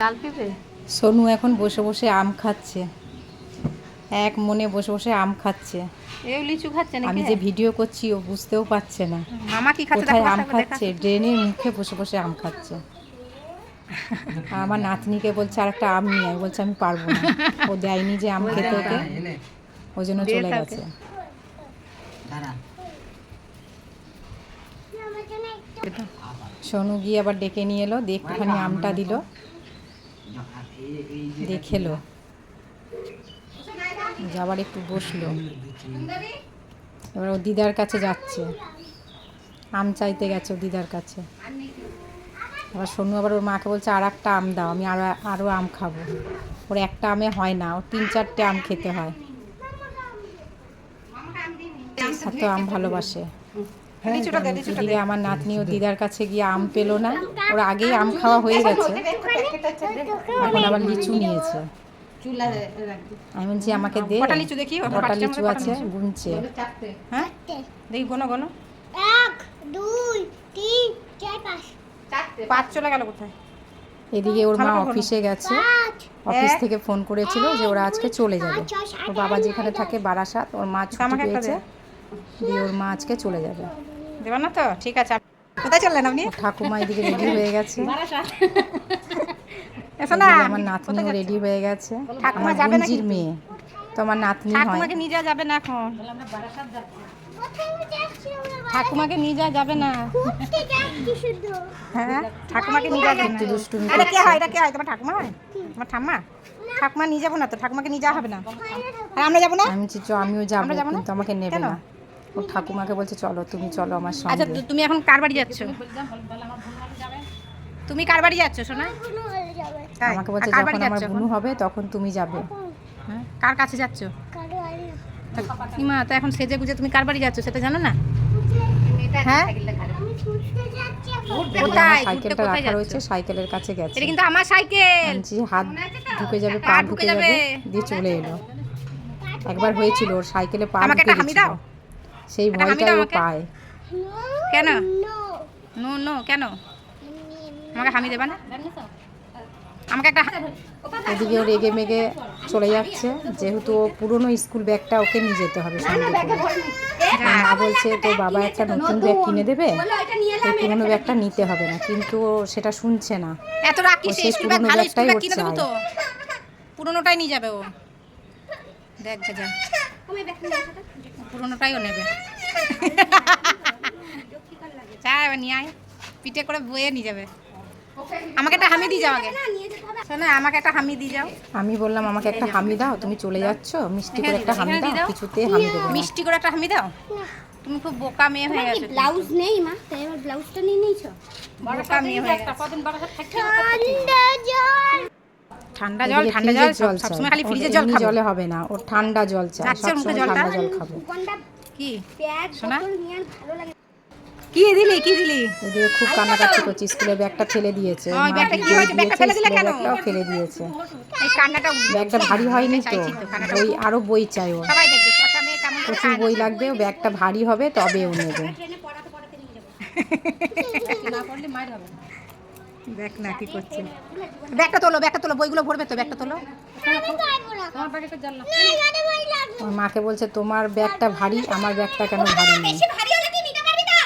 সোনু এখন বসে বসে আম খাচ্ছে, এক মনে বসে বসে আম খাচ্ছে। লিচু খাচ্ছে নাকি? আমি যে ভিডিও করছি ও বুঝতেও পারছে না মামা কি খাচ্ছে, কোথায় আম খাচ্ছে। ড্রেনের মুখে বসে বসে আম খাচ্ছে। আমার নাতনিকে বলছে আর একটা আম নিয়ে, বলছে আমি পারবো না, ও দেয়নি যে আম খেতে ওকে, ওই জন্য চলে গেছে। সোনু গিয়ে আবার ডেকে নিয়ে এলো, দিয়ে একটুখানি আমটা দিল, দিয়ে খেলো, আবার একটু বসলো। এবার ও দিদার কাছে যাচ্ছে, আম চাইতে গেছে ও দিদার কাছে। আবার সোনু আবার ওর মাকে বলছে আর একটা আম দাও, আমি আরও আম খাবো। ওর একটা আমে হয় না, ওর 3-4টে আম খেতে হয়, এত আম ভালোবাসে। এদিকে আমার নাতনি ও দিদার কাছে গিয়ে আম পেলো না, ওর আগেই আম খাওয়া হয়ে গেছে, এখন আবার লিচু নিয়েছে। আমি বলছি আমাকে দে, কটা লিচু দেখি, কটা লিচু আছে গুনছে। হ্যাঁ দেখি, গোনো গোনো, 1 2 3 4 5 5 চলে গেল কোথায়? এদিকে ওর মা অফিসে গেছে, অফিস থেকে ফোন করেছিল যে ওরা আজকে চলে যাবে। ওর বাবা যেখানে থাকে বারাসাত, ওর মা ছুটি পেয়েছে, দিয়ে ওর মা আজকে চলে যাবে। দেবা না তো? ঠিক আছে। কোথায় চললেন আপনি? ঠাকুমা এদিকে রেডি হয়ে গেছে, আমার নাতনিও রেডি হয়ে গেছে। আমার গুঞ্জির মেয়ে তো আমার নাতনি হয়। ঠাকুমাকে নিয়ে যাওয়া যাবে না এখন, ঠাকুমাকে নিয়ে যাওয়া যাবে না। হ্যাঁ ঠাকুমাকে নিয়ে যাওয়া যাবে না। দুষ্টুমি এটা কে হয়? এটা কে হয়? তোমার ঠাকুমা হয়? তোমার ঠাম্মা? ঠাকুমা নিয়ে যাবো না তো, ঠাকুমাকে নিয়ে যাওয়া হবে না। আর আমরা যাবো না? আমি বলছি আমিও যাবো, কিন্তু আমাকে নেবে না। ওর ঠাকুমাকে বলছে চলো, তুমি চলো আমার সঙ্গে। আচ্ছা তুমি এখন কার বাড়ি যাচ্ছ? তুমি কার বাড়ি যাচ্ছ সোনা? আমাকে বলছে যখন আমার বুনু হবে তখন তুমি যাবে। হ্যাঁ কার কাছে যাচ্ছ? ইমা তো এখন সেজে গুজে তুমি কার বাড়ি যাচ্ছ সেটা জানো না? হ্যাঁ সাইকেলটা রাখা রয়েছে, সাইকেলের কাছে গেছে। এটা কিন্তু আমার সাইকেল। হাত ঢুকে যাবে, পা ঢুকে যাবে, দিয়ে চলে এলো। একবার হয়েছিল ওর সাইকেলে পা ঢুকে গেছিল, সেই ভয়টাই ও পায়। কেন নো নো কেন আমাকে হামি দেবা না? আমাকে একটা এদিকে ও রেগে মেগে চলে যাচ্ছে, যেহেতু ও পুরনো স্কুল ব্যাগটা ওকে নিয়ে যেতে হবে সঙ্গে করে। মা বলছে তো বাবা একটা নতুন ব্যাগ কিনে দেবে, ওই পুরনো ব্যাগটা নিতে হবে না, কিন্তু ও সেটা শুনছে না। এত রাখি সেই স্কুল ব্যাগ ভালো স্কুল ব্যাগ কিনে দেব তো, পুরনোটাই নিয়ে যাবে ও। দেখ যা পুরনোটাই ও নেবে। চাই এবার নিয়ে আয়, পিঠে করে বয়ে নিয়ে যাবে। আমাকে একটা হামি দিয়ে যাও আগে, শোনো আমাকে একটা হামি দিয়ে যাও। আমি বললাম আমাকে একটা হামি দাও, তুমি চলে যাচ্ছ, মিষ্টি করে একটা হামি দাও। কিছুতে হামি দেবো না। মিষ্টি করে একটা হামি দাও। তুমি খুব বোকা মেয়ে হয়ে গেছো। ব্লাউজ নেই মা, তাই আমার ব্লাউজটা নিয়ে নিয়েছো? বোকা মেয়ে হয়ে গেছো। ঠান্ডা জল ঠান্ডা জল সবসময় খালি ফ্রিজের জল খাবে। জলে হবে না, ও ঠান্ডা জল চাই, সবসময় ঠান্ডা জল খাবে। কি ব্যাগ বোতল নিয়ে আর ভালো লাগে। কি দিলি এদিকে খুব কান্নাকাটি করছে, স্কুলের ব্যাগটা ফেলে দিয়েছে, ব্যাগটা কি হয়েছে? ব্যাগটা ফেলে দিলে কেন? ব্যাগটাও ফেলে দিয়েছে। এই কান্নাটা ব্যাগটা ভারী হয়নি তো, বই আরো বই চাই ও, সবাই দেখবে পচা মেয়ে কেমন প্রচুর বই লাগবে, ও ব্যাগটা ভারী হবে তবে ও নেবে। ট্রেনে পড়াতে নিয়ে যাবো। না পড়লে মার হবে। দেখ না কি করছে। ব্যাগটা তোলো বইগুলো ভরবে তো, ব্যাগটা তোলো। তোমার ব্যাগে তো জানলা। না বই লাগবে। ওর মাকে বলছে তোমার ব্যাগটা ভারী, আমার ব্যাগটা কেন ভারী নেই। বেশি ভারী হলে কি নিতে পারবি না?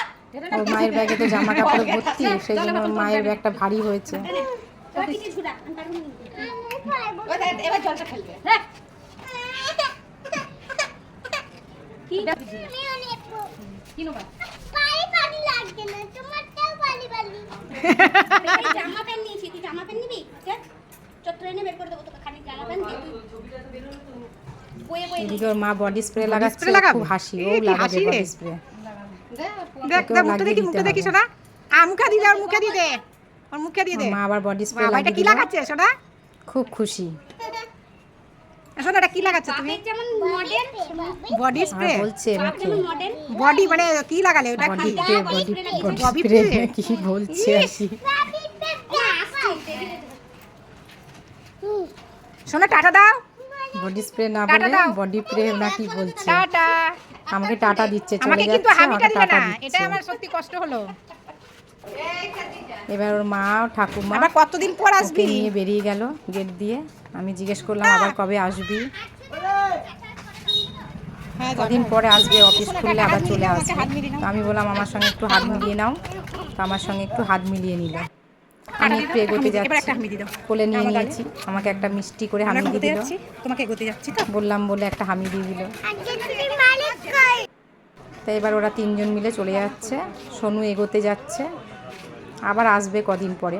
ওর মায়ের ব্যাগে তো জামা কাপড় ভর্তি, সেই জন্য ওর মায়ের ব্যাগটা ভারী হয়েছে। ওইদিকে ঝুলা, আমি পারবো না। ওই এবার জলটা ফেলবে। কি কি নেবা? পানি লাগবে না, তোমারটাও পানি। জামা প্যান্ট নিয়েছি, তুই জামা প্যান্ট নিবি? ট্রেনে বের করে দেবো তোকে, খালি জামা প্যান্ট দিয়ে বয়ে এদিকে ওর মা বডি স্প্রে লাগাচ্ছে, খুব হাসি, ও লাগাবে বডি স্প্রে। দেখ মুখে দেখি সোনা। মুখে দিয়ে দে, ওর মুখে দিয়ে দে, ওর মুখে দিয়ে দে। মা আবার বডি স্প্রে বাবা এটা কি লাগাচ্ছে সোনা? খুব খুশি। সোনা এটা কি লাগাচ্ছে তুমি? যেমন মডেল বডি স্প্রে বলছে মুখে মডেল বডি মানে কি লাগালে ওটা? বডি কি স্প্রে কি বলছে আসি। সোনা টাটা দাও। বডি স্প্রে না বলে বডি স্প্রে না কি বলছে। টাটা। আমাকে টাটা দিচ্ছে, চলে আমাকে কিন্তু যাচ্ছে, হামিটা আমাকে দিলে টাটা না, দিচ্ছে। এটা আমার সত্যি কষ্ট হলো। এবার ওর মা ঠাকুমা আবার কতদিন পর ওকে আসবি? নিয়ে বেরিয়ে গেল গেট দিয়ে। আমি জিজ্ঞেস করলাম আবার কবে আসবি, হ্যাঁ, কদিন পরে আসবে, অফিস খুললে আবার চলে আসবে। তো আমি বললাম আমার সঙ্গে একটু হাত মিলিয়ে নাও। তো আমার সঙ্গে একটু হাত মিলিয়ে নিল। আমি একটু এগোতে এবার একটা যাচ্ছি, হামি দিয়ে দাও। কোলে নিয়ে আমার গালে। নিয়েছি, আমাকে একটা মিষ্টি করে আমরা হামি এগোতে দিয়ে দিল। যাচ্ছি, তোমাকে এগোতে যাচ্ছি তো। বললাম বলে একটা হামি দিয়ে দিল। আজকে তুমি মালিক কই? তো এবার ওরা তিনজন মিলে চলে যাচ্ছে, সোনু এগোতে যাচ্ছে, আবার আসবে কদিন পরে।